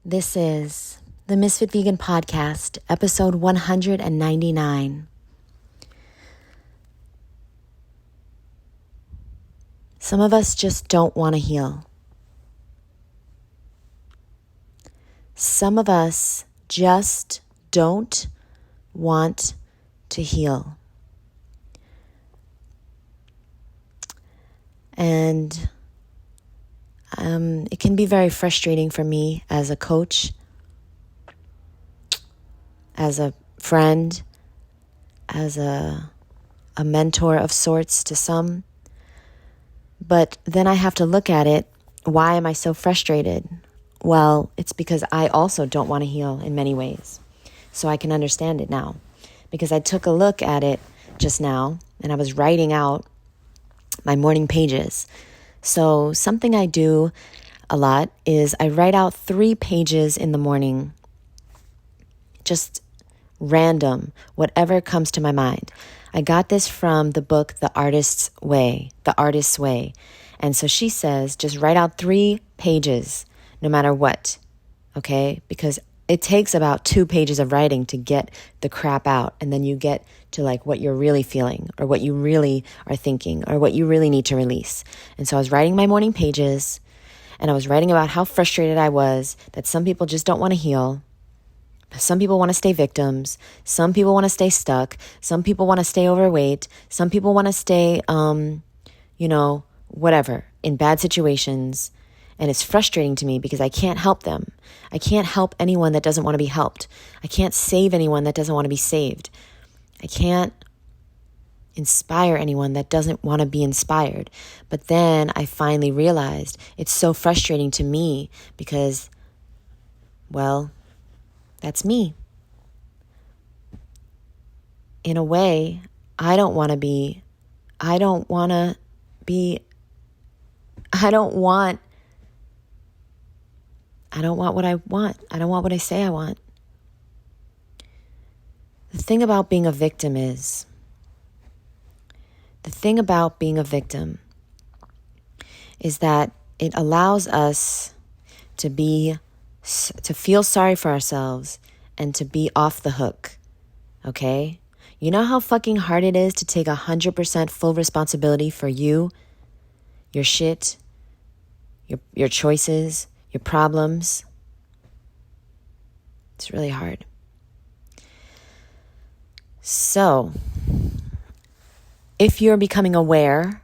This is the Ms.FitVegan podcast, episode 199. Some of us just don't want to heal. Some of us just don't want to heal. And it can be very frustrating for me as a coach, as a friend, as a mentor of sorts to some. But then I have to look at it. Why am I so frustrated? Well, it's because I also don't want to heal in many ways. So I can understand it now. Because I took a look at it just now and I was writing out my morning pages. So something I do a lot is I write out 3 pages in the morning. Just random, whatever comes to my mind. I got this from the book, The Artist's Way. And so she says, just write out 3 pages, no matter what. Okay? Because it takes about 2 pages of writing to get the crap out. And then you get to like what you're really feeling or what you really are thinking or what you really need to release. And so I was writing my morning pages and I was writing about how frustrated I was that some people just don't want to heal. Some people want to stay victims. Some people want to stay stuck. Some people want to stay overweight. Some people want to stay, whatever, in bad situations. And it's frustrating to me because I can't help them. I can't help anyone that doesn't want to be helped. I can't save anyone that doesn't want to be saved. I can't inspire anyone that doesn't want to be inspired. But then I finally realized it's so frustrating to me because, well, that's me. In a way, I don't want what I want. I don't want what I say I want. The thing about being a victim is that it allows us to feel sorry for ourselves and to be off the hook. Okay? You know how fucking hard it is to take 100% full responsibility for you, your shit, your choices, your problems? It's really hard. So, if you're becoming aware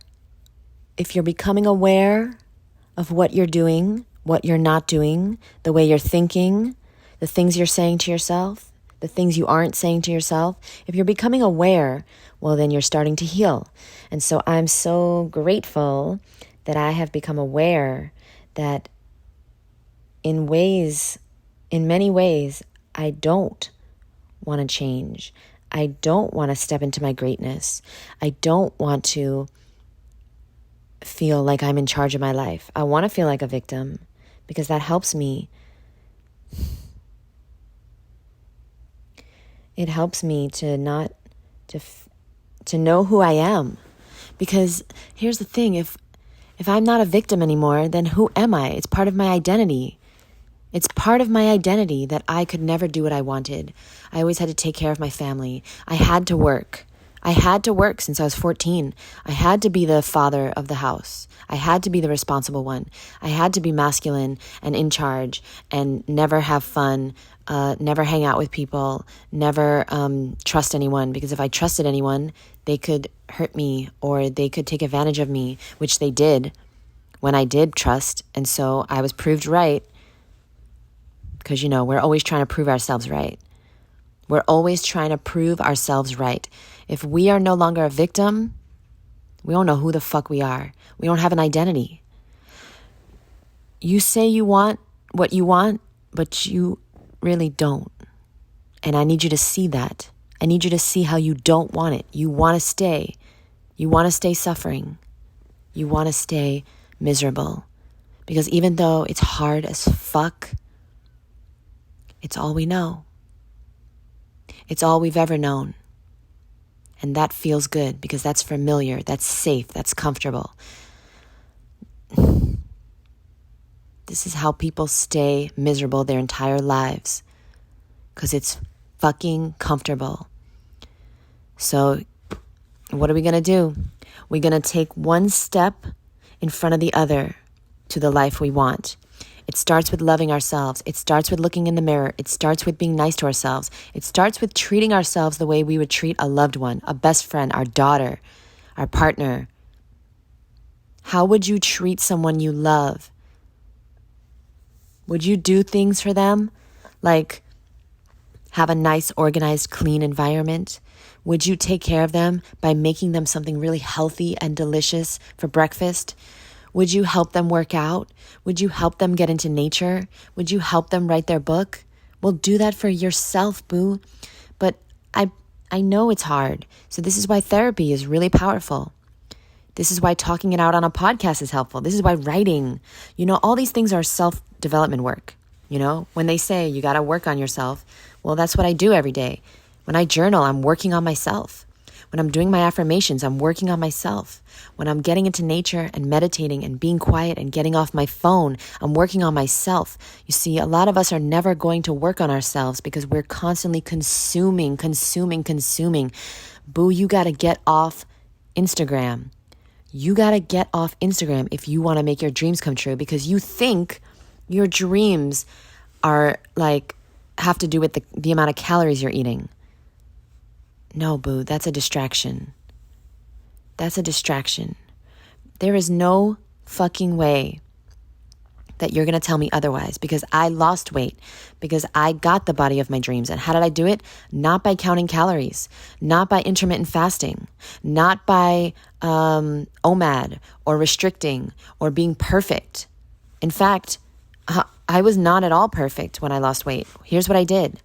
of what you're doing, what you're not doing, the way you're thinking, the things you're saying to yourself, the things you aren't saying to yourself, if you're becoming aware, well, then you're starting to heal. And so I'm so grateful that I have become aware that in many ways, I don't want to change. I don't want to step into my greatness. I don't want to feel like I'm in charge of my life. I want to feel like a victim because that helps me. It helps me to know who I am. Because here's the thing, if I'm not a victim anymore, then who am I? It's part of my identity. It's part of my identity that I could never do what I wanted. I always had to take care of my family. I had to work. I had to work since I was 14. I had to be the father of the house. I had to be the responsible one. I had to be masculine and in charge and never have fun, never hang out with people, never trust anyone. Because if I trusted anyone, they could hurt me or they could take advantage of me, which they did when I did trust. And so I was proved right. Because, we're always trying to prove ourselves right. We're always trying to prove ourselves right. If we are no longer a victim, we don't know who the fuck we are. We don't have an identity. You say you want what you want, but you really don't. And I need you to see that. I need you to see how you don't want it. You want to stay. You want to stay suffering. You want to stay miserable. Because even though it's hard as fuck, it's all we know. It's all we've ever known. And that feels good because that's familiar, that's safe, that's comfortable. This is how people stay miserable their entire lives. Because it's fucking comfortable. So what are we going to do? We're going to take one step in front of the other to the life we want. It starts with loving ourselves. It starts with looking in the mirror. It starts with being nice to ourselves. It starts with treating ourselves the way we would treat a loved one, a best friend, our daughter, our partner. How would you treat someone you love? Would you do things for them like have a nice, organized, clean environment? Would you take care of them by making them something really healthy and delicious for breakfast? Would you help them work out? Would you help them get into nature? Would you help them write their book? Well, do that for yourself, boo. But I know it's hard. So this is why therapy is really powerful. This is why talking it out on a podcast is helpful. This is why writing, all these things are self-development work. When they say you got to work on yourself, well, that's what I do every day. When I journal, I'm working on myself. When I'm doing my affirmations, I'm working on myself. When I'm getting into nature and meditating and being quiet and getting off my phone, I'm working on myself. You see, a lot of us are never going to work on ourselves because we're constantly consuming. Boo, you got to get off Instagram. You got to get off Instagram if you want to make your dreams come true, because you think your dreams are have to do with the amount of calories you're eating. No, boo, that's a distraction. That's a distraction. There is no fucking way that you're going to tell me otherwise, because I lost weight, because I got the body of my dreams. And how did I do it? Not by counting calories, not by intermittent fasting, not by OMAD or restricting or being perfect. In fact, I was not at all perfect when I lost weight. Here's what I did.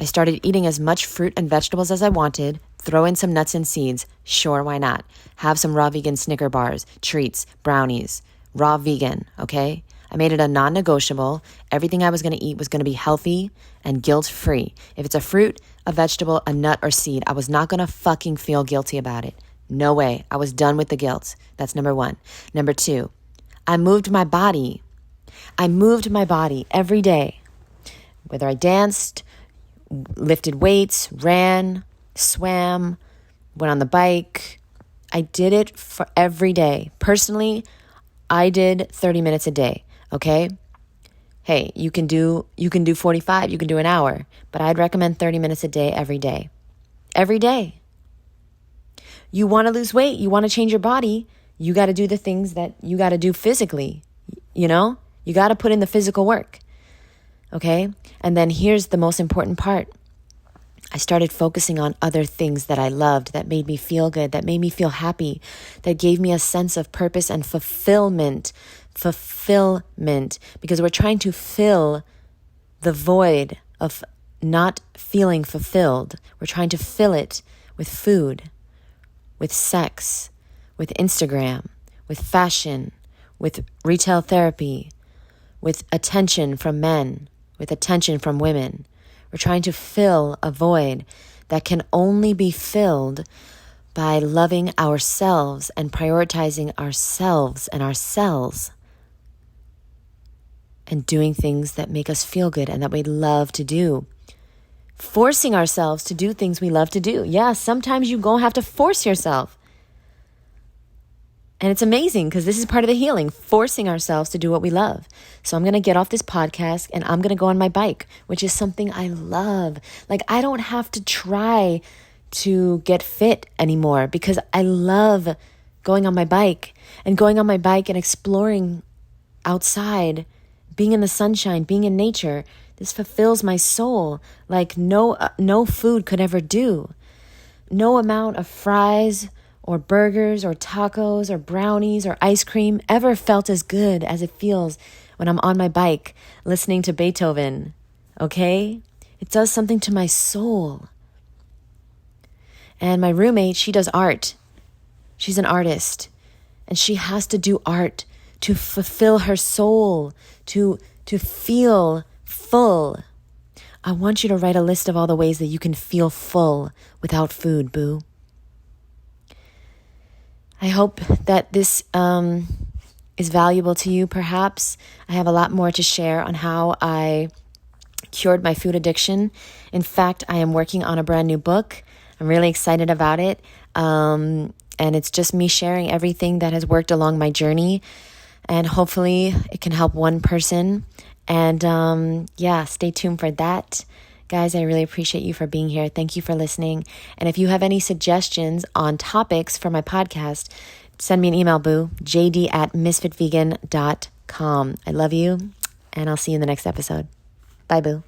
I started eating as much fruit and vegetables as I wanted, throw in some nuts and seeds. Sure, why not? Have some raw vegan Snicker bars, treats, brownies, raw vegan, okay? I made it a non-negotiable. Everything I was going to eat was going to be healthy and guilt-free. If it's a fruit, a vegetable, a nut, or seed, I was not going to fucking feel guilty about it. No way. I was done with the guilt. That's number one. Number two, I moved my body. I moved my body every day. Whether I danced, lifted weights, ran, swam, went on the bike. I did it for every day. Personally, I did 30 minutes a day, okay? Hey, you can do 45, you can do an hour, but I'd recommend 30 minutes a day every day. Every day. You want to lose weight, you want to change your body, you got to do the things that you got to do physically, You got to put in the physical work. Okay? And then here's the most important part. I started focusing on other things that I loved, that made me feel good, that made me feel happy, that gave me a sense of purpose and fulfillment. Fulfillment. Because we're trying to fill the void of not feeling fulfilled. We're trying to fill it with food, with sex, with Instagram, with fashion, with retail therapy, with attention from men, with attention from women. We're trying to fill a void that can only be filled by loving ourselves and prioritizing ourselves and ourselves and doing things that make us feel good and that we love to do. Forcing ourselves to do things we love to do. Yeah, sometimes you're going to have to force yourself. And it's amazing because this is part of the healing, forcing ourselves to do what we love. So I'm going to get off this podcast and I'm going to go on my bike, which is something I love. I don't have to try to get fit anymore because I love going on my bike and exploring outside, being in the sunshine, being in nature. This fulfills my soul like no food could ever do. No amount of fries or burgers or tacos or brownies or ice cream ever felt as good as it feels when I'm on my bike listening to Beethoven, okay? It does something to my soul. And my roommate, she does art. She's an artist. And she has to do art to fulfill her soul, to feel full. I want you to write a list of all the ways that you can feel full without food, boo. I hope that this is valuable to you, perhaps. I have a lot more to share on how I cured my food addiction. In fact, I am working on a brand new book. I'm really excited about it. And it's just me sharing everything that has worked along my journey. And hopefully it can help one person. And stay tuned for that. Guys, I really appreciate you for being here. Thank you for listening. And if you have any suggestions on topics for my podcast, send me an email, boo, jd@Ms.FitVegan.com. I love you, and I'll see you in the next episode. Bye, boo.